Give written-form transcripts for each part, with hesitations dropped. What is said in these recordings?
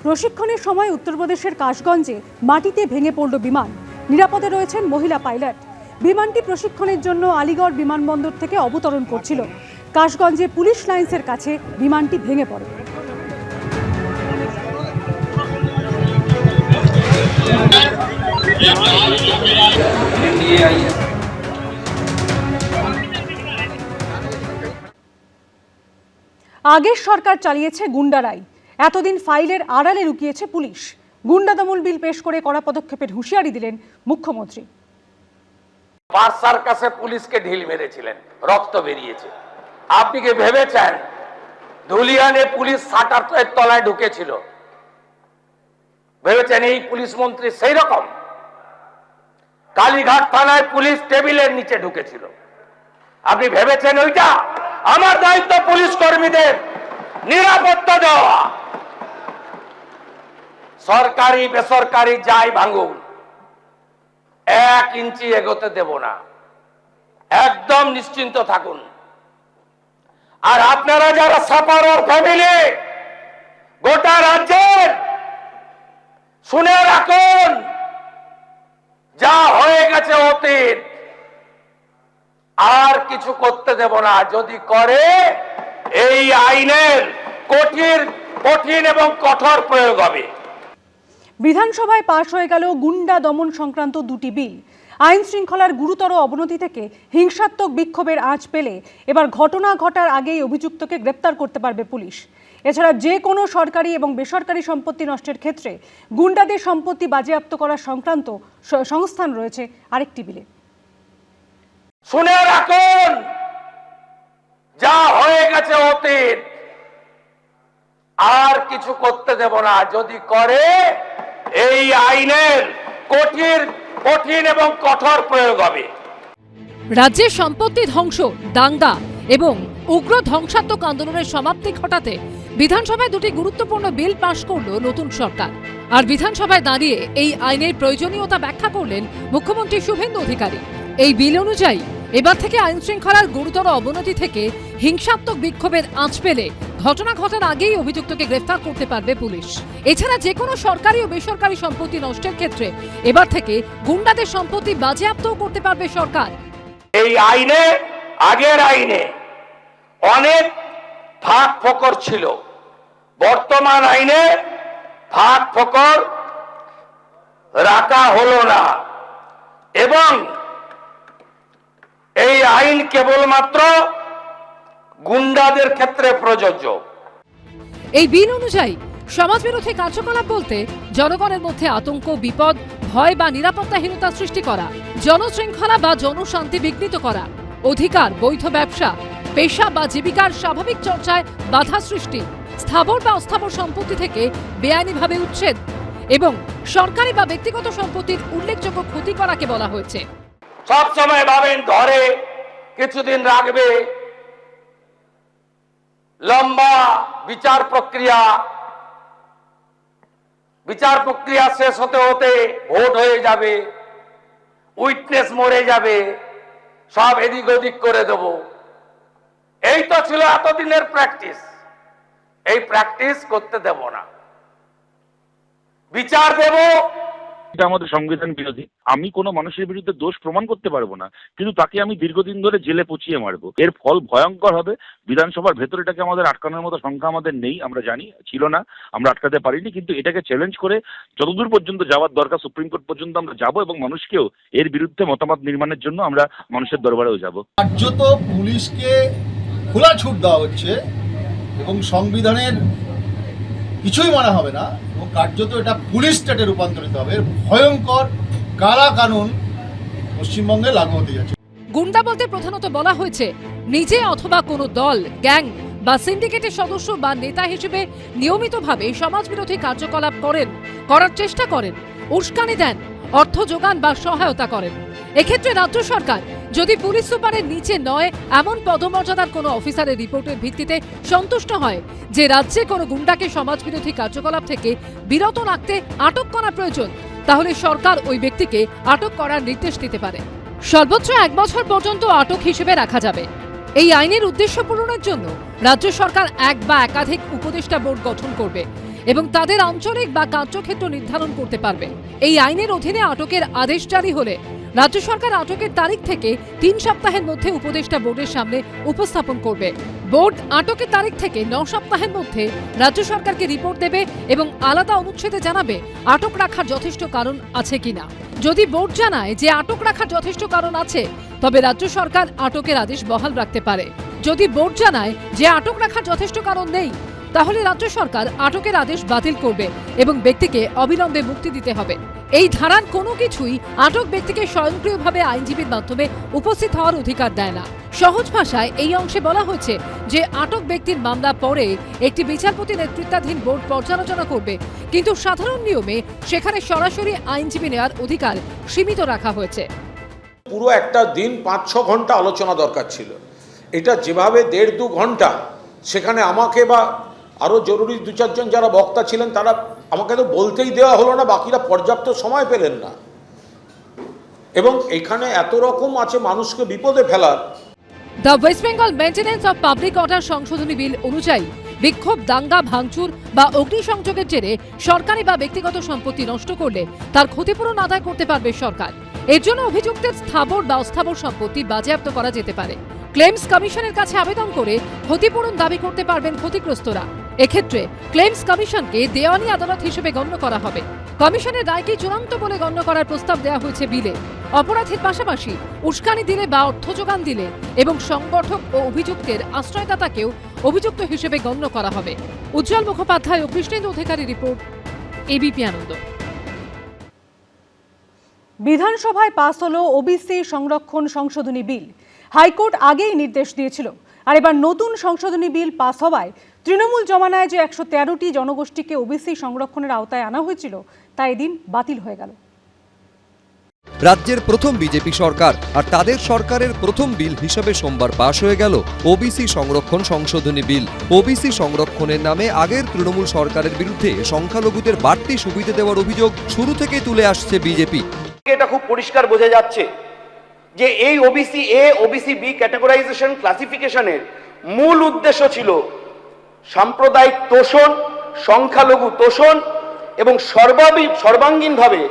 প্রশিক্ষণের সময় উত্তরপ্রদেশের কাশগঞ্জে মাটিতে ভেঙে পড়ল বিমান। নিরাপদে রয়েছেন মহিলা পাইলট। বিমানটি প্রশিক্ষণের জন্য আলিগড় বিমানবন্দর থেকে অবতরণ করছিল। কাশগঞ্জে পুলিশ লাইন্সের কাছে বিমানটি ভেঙে পড়ে। আগের সরকার চালিয়েছে গুন্ডারাই, এতদিন ফাইলের আড়ালে লুকিয়েছে পুলিশ। গুন্ডা দমন বিল পেশ করে কড়া পদক্ষেপের হুঁশিয়ারি দিলেন মুখ্যমন্ত্রী। পার্সার কাছে পুলিশকে ঢিল মেরেছিলেন, রক্ত বেরিয়েছে। আপনি কি ভেবেছেন ধুলিয়ানে পুলিশ শাটারের তলায় ঢুকেছিল? ভেবেছেন এই পুলিশ মন্ত্রী সেই রকম? কালীঘাট থানায় পুলিশ টেবিলের নিচে ঢুকেছিল। আপনি ভেবেছেন ওইটা? আমার দায়িত্ব পুলিশ কর্মীদের নিরাপত্তা দেওয়া। সরকারি বেসরকারি যাই ভাঙুন, 1 ইঞ্চি এগোতে দেব না। একদম নিশ্চিন্ত থাকুন। আর আপনারা যারা সাপারর ফ্যামিলি, গোটা রাজ্যের শুনে রাখুন, যা হয়ে গেছে অতীত, আর কিছু করতে দেব না। যদি করে এই আইনের কঠিন এবং কঠোর প্রয়োগ হবে। বিধানসভায় পাশ হয়ে গেল গুন্ডা দমন সংক্রান্ত 2টি বিল। আইন শৃঙ্খলার গুরুতর অবনতি থেকে হিংসাত্মক বিক্ষোভের আঁচ পেলে এবার ঘটনা ঘটার আগেই অভিযুক্তকে গ্রেপ্তার করতে পারবে পুলিশ। এছাড়া যে কোনো সরকারি এবং বেসরকারি সম্পত্তি নষ্টের ক্ষেত্রে গুন্ডাদের সম্পত্তি বাজেয়াপ্ত করা সংক্রান্ত সংস্থান রয়েছে আরেকটি বিলে। শুনে রাখুন, যা হয়ে গেছে অতীত, আর কিছু করতে দেব না। যদি করে এই আইনের কঠিন এবং কঠোর প্রয়োগ হবে। রাজ্যের সম্পত্তি ধ্বংস, দাঙ্গা এবং উগ্র ধ্বংসাত্মক আন্দোলনের সমাপ্তি ঘটাতে বিধানসভায় 2টি গুরুত্বপূর্ণ বিল পাশ করল নতুন সরকার। আর বিধানসভায় দাঁড়িয়ে এই আইনের প্রয়োজনীয়তা ব্যাখ্যা করলেন মুখ্যমন্ত্রী শুভেন্দু অধিকারী। এই বিল অনুযায়ী এবার থেকে আইন শৃঙ্খলার গুরুতর অবনতি থেকে হিংসাত্মক বিক্ষোভের আঁচ পেলে ঘটনা ঘটার আগেই অভিযুক্তকে গ্রেফতার করতে পারবে পুলিশ। এছাড়া যে কোনো সরকারি ও বেসরকারি সম্পত্তি নষ্টের ক্ষেত্রে এবার থেকে গুন্ডাদের সম্পত্তি বাজেয়াপ্তও করতে পারবে সরকার। এই আইনে, আগের আইনে অনেক ফাঁক ফোকর ছিল। বর্তমান আইনে ফাঁক ফোকর রাখা হলো না এবং এই আইন কেবলমাত্র গুন্ডাদের ক্ষেত্রে প্রযোজ্য। এই বিল অনুযায়ী সমাজবিরোধী কার্যকলাপ বলতে জনগণের মধ্যে আতঙ্ক, বিপদ, ভয় বা নিরাপত্তাহীনতা সৃষ্টি করা, জনশৃঙ্খলা বা জনশান্তি বিঘ্নিত করা, অধিকার, বৈধ ব্যবসা, পেশা বা জীবিকার স্বাভাবিক চর্চায় বাধা সৃষ্টি, স্থাবর বা অস্থাবর সম্পত্তি থেকে বেআইনিভাবে উচ্ছেদ এবং সরকারি বা ব্যক্তিগত সম্পত্তির উল্লেখযোগ্য ক্ষতি করাকে বলা হয়েছে। সব সময় ভাবেন ধরে কিছুদিন রাখবে, লম্বা বিচার প্রক্রিয়া শেষ হতে হতে ভোট হয়ে যাবে, উইটনেস মরে যাবে, সব এদিক ওদিক করে দেব। এই তো ছিল এতদিনের প্র্যাকটিস। এই প্র্যাকটিস করতে দেব না। বিচার দেব। এটা আমাদের সংবিধান বিরোধী। আমি কোনো মানুষের বিরুদ্ধে দোষ প্রমাণ করতে পারবো না, কিন্তু তাকে আমি দীর্ঘদিন ধরে জেলে পচিয়ে মারবো। এর ফল ভয়ঙ্কর হবে। বিধানসভার ভেতর এটাকে আমাদের আটকানোর মতো সংখ্যা আমাদের নেই, আমরা জানি, ছিল না, আমরা আটকাতে পারিনি। কিন্তু এটাকে চ্যালেঞ্জ করে যতদূর পর্যন্ত যাওয়ার দরকার সুপ্রিম কোর্ট পর্যন্ত আমরা যাবো এবং মানুষকেও এর বিরুদ্ধে মতামত নির্মাণের জন্য আমরা মানুষের দরবারেও যাবো। কার্যত পুলিশকে খোলা ছুট দেওয়া হচ্ছে এবং সংবিধানের কিছুই মানা হবে না এবং কার্যত এটা পুলিশ স্টেটে রূপান্তরিত হবে। ভয়ঙ্কর কালা কানুন পশ্চিমবঙ্গে লাগু হতে যাচ্ছে। গুন্ডা বলতে প্রধানত বলা হয়েছে নিজে অথবা কোনো দল, গ্যাং বা সিন্ডিকেটের সদস্য বা নেতা হিসেবে নিয়মিতভাবে সমাজবিরোধী কার্যকলাপ করার চেষ্টা করেন, উস্কানি দেন, অর্থ যোগান বা সহায়তা করেন। এক্ষেত্রে রাজ্য সরকার যদি পুলিশ সুপারের নিচে নয় এমন পদমর্যাদার কোনো অফিসারের রিপোর্টের ভিত্তিতে সন্তুষ্ট হয় যে রাজ্যে কোনো গুন্ডাকে সমাজবিরোধী কার্যকলাপ থেকে বিরত রাখতে আটক করা প্রয়োজন, তাহলে সরকার ওই ব্যক্তিকে আটক করার নির্দেশ দিতে পারে। সর্বোচ্চ 1 বছর পর্যন্ত আটক হিসেবে রাখা যাবে। এই আইনের উদ্দেশ্য পূরণের জন্য রাজ্য সরকার 1 বা একাধিক উপদেষ্টা বোর্ড গঠন করবে। এবং তাদের আঞ্চলিক বা কার্যক্ষেত্র নির্ধারণ করতে পারবে। এই আইনের অধীনে আটকের আদেশ জারি হলে রাজ্য সরকার আটকের তারিখ থেকে 3 সপ্তাহের মধ্যে উপদেষ্টা বোর্ডের সামনে উপস্থাপন করবে। বোর্ড আটকের তারিখ থেকে 9 সপ্তাহের মধ্যে রাজ্য সরকারকে রিপোর্ট দেবে এবং আলাদা অনুচ্ছেদে জানাবে আটক রাখার যথেষ্ট কারণ আছে কিনা। যদি বোর্ড জানায় যে আটক রাখার যথেষ্ট কারণ আছে, তবে রাজ্য সরকার আটকের আদেশ বহাল রাখতে পারে। যদি বোর্ড জানায় যে আটক রাখার যথেষ্ট কারণ নেই, তাহলে রাজ্য সরকার আটকের আদেশ বাতিল করবে এবং ব্যক্তিকে অবিলম্বে মুক্তি দিতে হবে। এই ধারার কোনো কিছুই আটক ব্যক্তিকে স্বয়ংক্রিয়ভাবে আইনজীবীর মাধ্যমে উপস্থিত হওয়ার অধিকার দেয় না। সহজ ভাষায় এই অংশে বলা হয়েছে যে আটক ব্যক্তির মামলা পরে একটি বিচারপতি নেতৃত্বাধীন বোর্ড পর্যালোচনা করবে, কিন্তু সাধারণ নিয়মে সেখানে সরাসরি আইনজীবী নেওয়ার অধিকার সীমিত রাখা হয়েছে। পুরো একটা দিন 5-6 ঘন্টা আলোচনা দরকার ছিল। এটা যেভাবে 1.5-2 ঘন্টা, সেখানে আমাকে বা আরও জরুরি 2-4 জন যারা বক্তা ছিলেন তারা আমাকে তো বলতেই দেওয়া হলো না, বাকিরা পর্যাপ্ত সময় পেলেন না। এবং এখানে এত রকম আছে মানুষকে বিপদে ফেলার। The West Bengal maintenance of public order সংশোধনী বিল অনুযায়ী বিক্ষোভ, দাঙ্গা, ভাঙচুর বা অগ্নিসংযোগের জেরে সরকারি বা ব্যক্তিগত সম্পত্তি নষ্ট করলে তার ক্ষতিপূরণ আদায় করতে পারবে সরকার। এর জন্য অভিযুক্তের স্থাবর বা অস্থাবর সম্পত্তি বাজেয়াপ্ত করা যেতে পারে। ক্লেমস কমিশনের কাছে আবেদন করে ক্ষতিপূরণ দাবি করতে পারবেন ক্ষতিগ্রস্তরা। এক্ষেত্রে ক্লেমস কমিশনকে দেওয়ানি আদালত হিসেবে গণ্য করা হবে। কমিশনের রায়কে চূড়ান্ত বলে গণ্য করার প্রস্তাব দেওয়া হয়েছে বিলে। অপরাধের পাশাপাশি উস্কানি দিলে বা অর্থ যোগান দিলে এবং সংগঠক ও অভিযুক্তের আশ্রয়দাতাকেও অভিযুক্ত হিসেবে গণ্য করা হবে। উজ্জ্বল মুখোপাধ্যায় ও কৃষ্ণেন্দু অধিকারী রিপোর্ট, এবিপি আনন্দ। বিধানসভায় পাস হলো ওবিসি সংরক্ষণ সংশোধনী বিল। হাইকোর্ট আগেই নির্দেশ দিয়েছিল, আর এবার নতুন সংশোধনী বিল পাস হওয়ায় তৃণমূল জমানায় যে 113টি জনগোষ্ঠীকে ওবিসি সংরক্ষণের আওতায় আনা হয়েছিল তা এদিন বাতিল হয়ে গেল। রাজ্যের প্রথম বিজেপি সরকার আর তাদের সরকারের প্রথম বিল হিসেবে সোমবার পাশ হয়ে গেল ওবিসি সংরক্ষণ সংশোধনী বিল। ওবিসি সংরক্ষণের নামে আগের তৃণমূল সরকারের বিরুদ্ধে সংখ্যালঘুদের বাড়তি সুবিধা দেওয়ার অভিযোগ শুরু থেকে তুলে আসছে বিজেপি। এটা খুব পরিষ্কার বোঝা যাচ্ছে যে এই ওবিসি এ, ওবিসি বি ক্যাটেগরাইজেশন ক্লাসিফিকেশনের মূল উদ্দেশ্য ছিল সাম্প্রদায়িক তোষণ, সংখ্যালঘু তোষণ এবং সর্বাঙ্গীনভাবে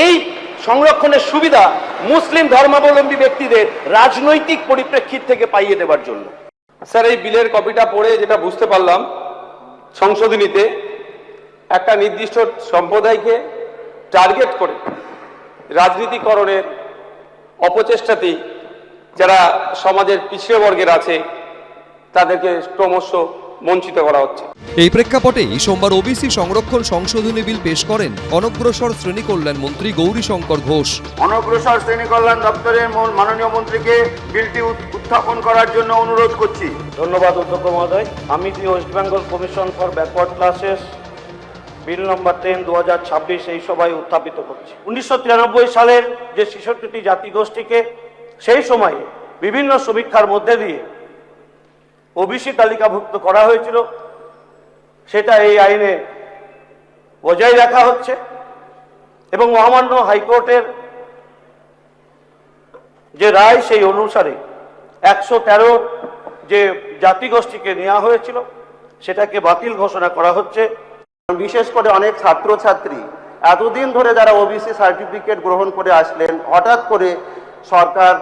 এই সংরক্ষণের সুবিধা মুসলিম ধর্মাবলম্বী ব্যক্তিদের রাজনৈতিক পরিপ্রেক্ষিত থেকে পাইয়ে দেওয়ার জন্য। স্যার, এই বিলের কপিটা পড়ে যেটা বুঝতে পারলাম, সংশোধনীতে একটা নির্দিষ্ট সম্প্রদায়কে টার্গেট করে রাজনীতিকরণের অপচেষ্টাতেই যারা সমাজের পিছিয়ে বর্গের আছে তাদেরকে ক্রমশ বঞ্চিত করা হচ্ছে। এই প্রেক্ষাপটেই সোমবার ওবিসি সংরক্ষণ সংশোধনী বিল পেশ করেন অনগ্রসর শ্রেণী কল্যাণ মন্ত্রী গৌরীশঙ্কর ঘোষ। অনগ্রসর শ্রেণী কল্যাণ দপ্তরের মাননীয় মন্ত্রীকে বিলটি উত্থাপন করার জন্য অনুরোধ করছি। ধন্যবাদ অধ্যক্ষ মহোদয়। আমি the West Bengal commission for backward classes bill number 10/2026 এই সভায় উত্থাপিত করছি। 1993 সালের যে 66টি জাতিগোষ্ঠীকে সেই সময়ে বিভিন্ন সমীক্ষার মধ্যে দিয়ে ওবিসি তালিকাভুক্ত করা হয়েছিল, সেটা এই আইনে বজায় রাখা হচ্ছে এবং মহামান্য হাইকোর্টের যে রায় সেই অনুসারে 113 যে জাতিগোষ্ঠীকে নেওয়া হয়েছিল সেটাকে বাতিল ঘোষণা করা হচ্ছে। বিশেষ করে অনেক ছাত্রছাত্রী এতদিন ধরে যারা ওবিসি সার্টিফিকেট গ্রহণ করে আসলেন, হঠাৎ করে সরকার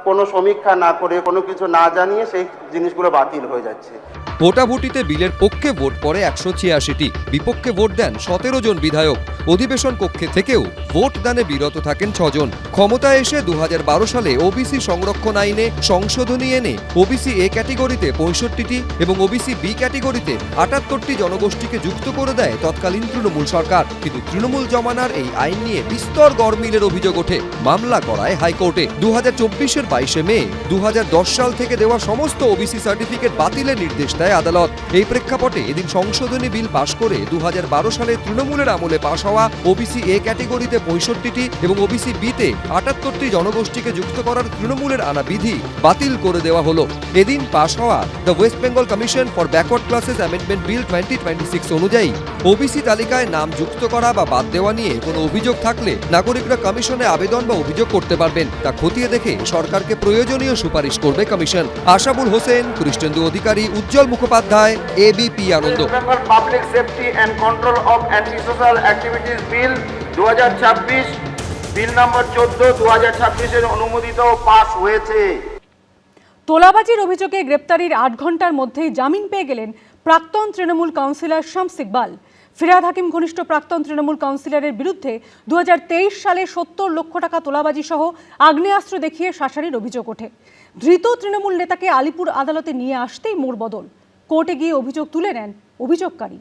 কোনো সমীক্ষা না করে, কোনো কিছু না জানিয়ে সেই জিনিসগুলো বাতিল হয়ে যাচ্ছে। ভোটাভুটিতে বিলের পক্ষে ভোট পড়ে 186টি, বিপক্ষে ভোট দেন 17 জন বিধায়ক। অধিবেশন কক্ষে থেকেও ভোট দানে বিরত থাকেন 6 জন। ক্ষমতায় এসে 2012 সালে ওবিসি সংরক্ষণ আইনে সংশোধনী এনে ওবিসি এ ক্যাটেগরিতে 65টি এবং ওবিসি বি ক্যাটেগরিতে 78টি জনগোষ্ঠীকে যুক্ত করে দেয় তৎকালীন তৃণমূল সরকার। কিন্তু তৃণমূল জমানার এই আইন নিয়ে বিস্তর গরমিলের অভিযোগ ওঠে। মামলা করায় হাইকোর্টে। 2024-এর 22 মে 2010 সাল থেকে দেওয়া সমস্ত ওবিসি সার্টিফিকেট বাতিলের নির্দেশ দেয় আদালত। এই প্রেক্ষাপটে এদিন সংশোধনী বিল পাশ করে 2012 সালে তৃণমূলের আমলে পাশ হওয়া ওবিসি এ ক্যাটেগরিতে 65টি এবং ওবিসি বিতে 78টি জনগোষ্ঠীকে যুক্ত করার তৃণমূলের আনা বিধি বাতিল করে দেওয়া হলো। এদিন পাশ হওয়া the West Bengal commission for backward classes amendment bill 2026 অনুযায়ী ওবিসি তালিকায় নাম যুক্ত করা বা বাদ দেওয়া নিয়ে কোনো অভিযোগ থাকলে নাগরিকরা কমিশনে আবেদন বা অভিযোগ করতে পারবেন। তা খতিয়ে দেখে সরকারকে সরকারকে প্রয়োজনীয় সুপারিশ করবে কমিশন। Ashabul Hossain, Krishnendu Adhikari, Ujjwal Mukhopadhyay, ABP Ananda. Bengal public safety and control of anti social activities bill 2026 bill number 14 2026 এর অনুমোদিত ও পাস হয়েছে। তোলাবাজির অভিযোগে গ্রেপ্তারির 8 ঘন্টার মধ্যেই জামিন পেয়ে গেলেন প্রাক্তন তৃণমূল কাউন্সিলর শামস ইকবাল। ফিরহাদ হাকিম ঘনিষ্ঠ প্রাক্তন তৃণমূল কাউন্সিলরের বিরুদ্ধে 2023 সালে 70 লক্ষ টাকা তোলাবাজি সহ আগ্নেয়াস্ত্র দেখিয়ে শাসানির অভিযোগ ওঠে। ধৃত তৃণমূল নেতাকে আলিপুর আদালতে নিয়ে আসতেই মোড়বদল। কোর্টে গিয়ে অভিযোগ তুলে নেন অভিযোগকারী।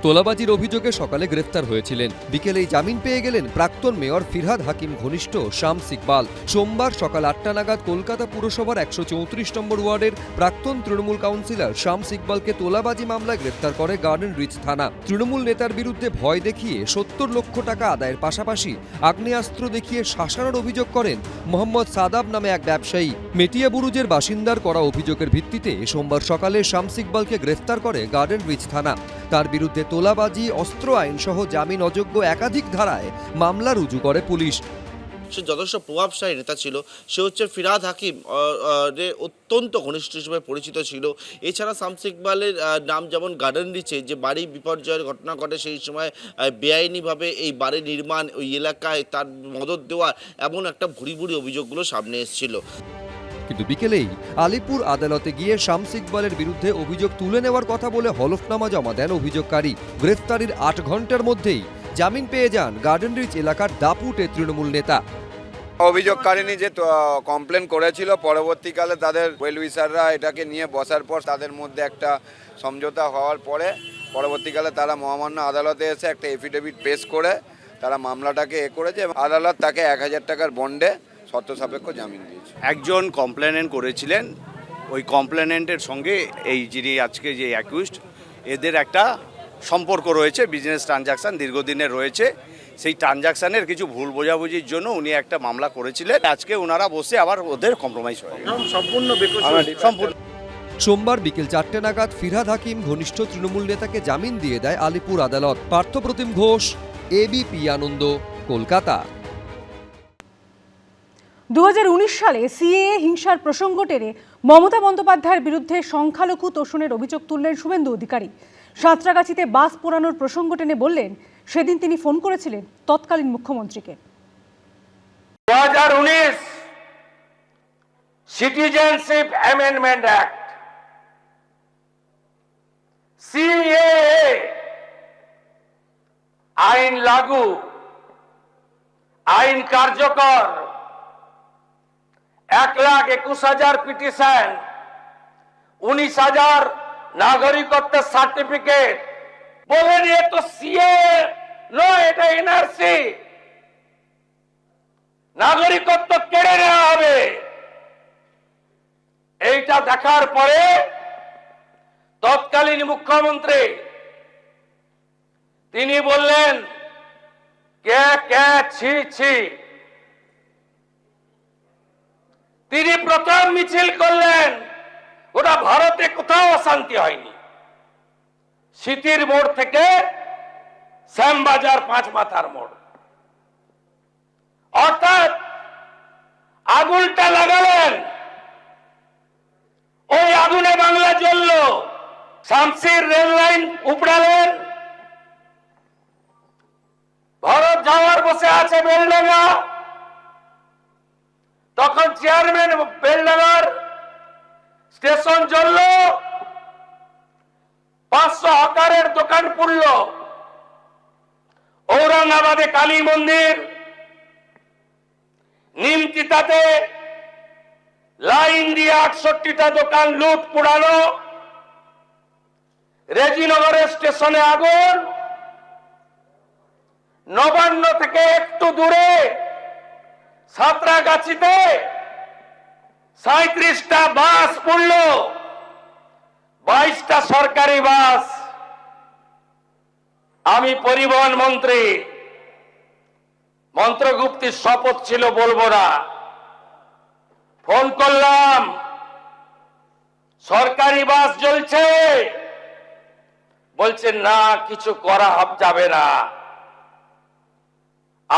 তোলাবাজির অভিযোগে সকালে গ্রেফতার হয়েছিলেন, বিকেলেই জামিন পেয়ে গেলেন প্রাক্তন মেয়র ফিরহাদ হাকিম ঘনিষ্ঠ শামস ইকবাল। সোমবার সকাল 8টা নাগাদ কলকাতা পুরসভার 134 নম্বর ওয়ার্ডের প্রাক্তন তৃণমূল কাউন্সিলর শামস ইকবালকে তোলাবাজি মামলায় গ্রেফতার করে গার্ডেন রিচ থানা। তৃণমূল নেতার বিরুদ্ধে ভয় দেখিয়ে 70 লক্ষ টাকা আদায়ের পাশাপাশি আগ্নেয়াস্ত্র দেখিয়ে শাসানোর অভিযোগ করেন মোহাম্মদ সাদাব নামে এক ব্যবসায়ী। মেটিয়া বুরুজের বাসিন্দার করা অভিযোগের ভিত্তিতে সোমবার সকালে শামস ইকবালকে গ্রেফতার করে গার্ডেন রিচ থানা। তার বিরুদ্ধে তোলাবাজি, অস্ত্র আইন সহ জামিন অযোগ্য একাধিক ধারায় মামলা রুজু করে পুলিশ। সে যথেষ্ট প্রভাবশালী নেতা ছিল। সে হচ্ছে ফিরহাদ হাকিম অত্যন্ত ঘনিষ্ঠ হিসেবে পরিচিত ছিল। এছাড়া শামস ইকবালের নাম যেমন গার্ডেন রিচে যে বাড়ি বিপর্যয়ের ঘটনা ঘটে সেই সময় বেআইনিভাবে এই বাড়ি নির্মাণ, ওই এলাকায় তার মদত দেওয়া, এমন একটা ভুরি ভুরি অভিযোগগুলো সামনে এসেছিল। কিন্তু বিকেলেই আলিপুর আদালতে গিয়ে শামস ইকবালের বিরুদ্ধে অভিযোগ তুলে নেওয়ার কথা বলে হলফনামা জমা দেন অভিযোগকারী। গ্রেফতারির 8 ঘন্টার মধ্যেই জামিন পেয়ে যান গার্ডেন রিচ এলাকার দাপুটে তৃণমূল নেতা। অভিযোগকারিনী যে কমপ্লেন করেছিল, পরবর্তীকালে তাদের ওয়েল উইসাররা এটাকে নিয়ে বসার পর তাদের মধ্যে একটা সমঝোতা হওয়ার পরে পরবর্তীকালে তারা মহামান্য আদালতে এসে একটা এফিডেভিট পেশ করে তারা মামলাটাকে করেছে। আদালত তাকে 1000 টাকার বন্ডে শর্ত সাপেক্ষ জামিন দিয়েছে। একজন কমপ্লেনেন্ট করেছিলেন, ওই কমপ্লেনেন্টের সঙ্গে এই যিনি আজকে যে অ্যাকিউজড, এদের একটা সম্পর্ক রয়েছে, বিজনেস ট্রানজাকশান দীর্ঘদিনের রয়েছে। সেই ট্রানজাকশানের কিছু ভুল বোঝাবুঝির জন্য উনি একটা মামলা করেছিলেন। আজকে ওনারা বসে আবার ওদের কম্প্রোমাইজ হয়ে সম্পূর্ণ। সোমবার বিকেল 4টে নাগাদ ফিরহাদ হাকিম ঘনিষ্ঠ তৃণমূল নেতাকে জামিন দিয়ে দেয় আলিপুর আদালত। পার্থপ্রতিম ঘোষ, এবিপি আনন্দ, কলকাতা। 2019 সালে সিএএ হিংসার প্রসঙ্গ টেনে মমতা বন্দ্যোপাধ্যায়ের বিরুদ্ধে সংখ্যালঘু তোষণের অভিযোগ তুললেন শুভেন্দু অধিকারী। সাঁতরাগাছিতে বাস পোড়ানোর প্রসঙ্গ টেনে বললেন, সেদিন তিনি ফোন করেছিলেন তৎকালীন মুখ্যমন্ত্রীকে। 2019 সিটিজেনশিপ অ্যামেন্ডমেন্ট অ্যাক্ট, সিএএ আইন লাগু, আইন কার্যকর, 1,21,000 পিটিশন, 19,000 নাগরিকত্বের সার্টিফিকেট। বলেন এ তো সিএ নয়, এটা এনআরসি। নাগরিকত্ব কেড়ে নেওয়া হবে। এইটা দেখার পরে তৎকালীন মুখ্যমন্ত্রী তিনি বললেন, কে কে ছি ছি। তিনি প্রথম মিছিল করলেন। ওটা ভারতে কোথাও অশান্তি হয়নি। সিটির মোড় থেকে শ্যামবাজার 5 মাথার মোড়, অর্থাৎ আগুনটা লাগালেন, ওই আগুনে বাংলা জ্বলল। শামসির রেল লাইন উপড়ালেন, ভরত যাওয়ার বসে আছে বেলডাঙ্গা, তখন চেয়ারম্যান বেলডাঙ্গার স্টেশন জ্বলল, 500 হকারের দোকান পুড়ল। ঔরঙ্গাবাদে কালী মন্দির, নিমতিতাতে লাইন দিয়ে 68টা দোকান লুট পোড়ানো, রেজিনগরের স্টেশনে আগুন, নবান্ন থেকে একটু দূরে সাঁতরাগাছিতে 37টা বাস পড়ল, 22টা সরকারি বাস। আমি পরিবহন মন্ত্রী, মন্ত্রগুপ্তির শপথ ছিল, বলবো না। ফোন করলাম, সরকারি বাস জ্বলছে। বলছে না, কিছু করা যাবে না।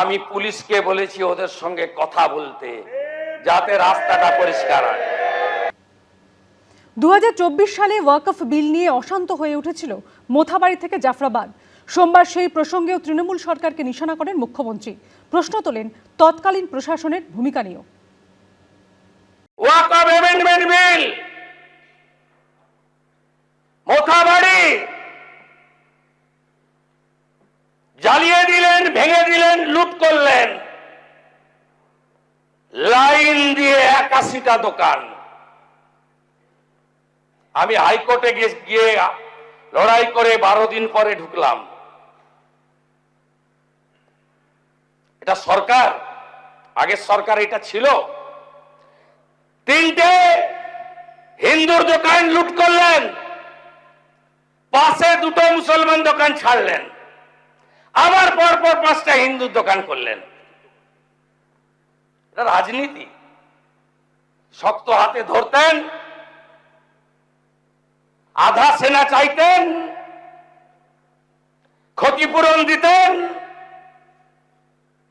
আমি পুলিশকে বলেছি ওদের সঙ্গে কথা বলতে, যাতে রাস্তাটা পরিষ্কার হয়। 2024 সালে ওয়াকফ বিল নিয়ে অশান্ত হয়ে উঠেছিল মোথাবাড়ি থেকে জাফরাবাদ। সোমবার সেই প্রসঙ্গেও তৃণমূল সরকারকে নিশানা করেন মুখ্যমন্ত্রী। প্রশ্ন তোলেন তৎকালীন প্রশাসনের ভূমিকা নিয়েও। ওয়াকফ অ্যামেন্ডমেন্ট বিল মোথাবাড়ি জ্বালিয়ে দিলেন, ভেঙে দিলেন, লুট করলেন, লাইন দিয়ে 81টা দোকান। আমি হাইকোর্টে গিয়ে লড়াই করে 12 দিন পরে ঢুকলাম। এটা সরকার, আগের সরকার এটা ছিল। 3টে হিন্দুর দোকান লুট করলেন, পাশে 2টো মুসলমান দোকান ছাড়লেন, আবার পরপর 5টা হিন্দুর দোকান করলেন। এটা রাজনীতি। শক্ত হাতে ধরতেন, আধা সেনা চাইতেন, ক্ষতিপূরণ দিতেন,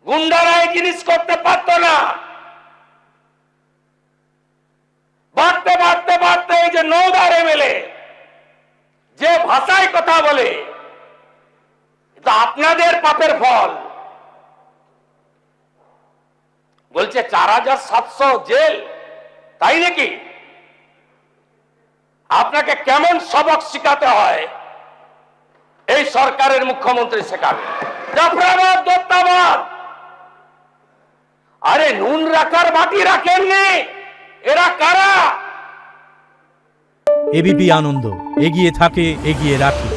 গুন্ডারা এই জিনিস করতে পারত না। বাড়তে বাড়তে বাড়তে এই যে নওদার এমএলএ যে ভাষায় কথা বলে, এটা আপনাদের পাপের ফল। বলছে 4700 জেল, তাই নাকি? আপনাকে কেমন সবক শিখাতে হয় এই সরকারের মুখ্যমন্ত্রী শেখাবে। জাফরাবাদ, দত্তাবাদ, আরে নুন রাখার বাটি রাখেননি, এরা কারা? এবিপি আনন্দ, এগিয়ে থাকে, এগিয়ে রাখে।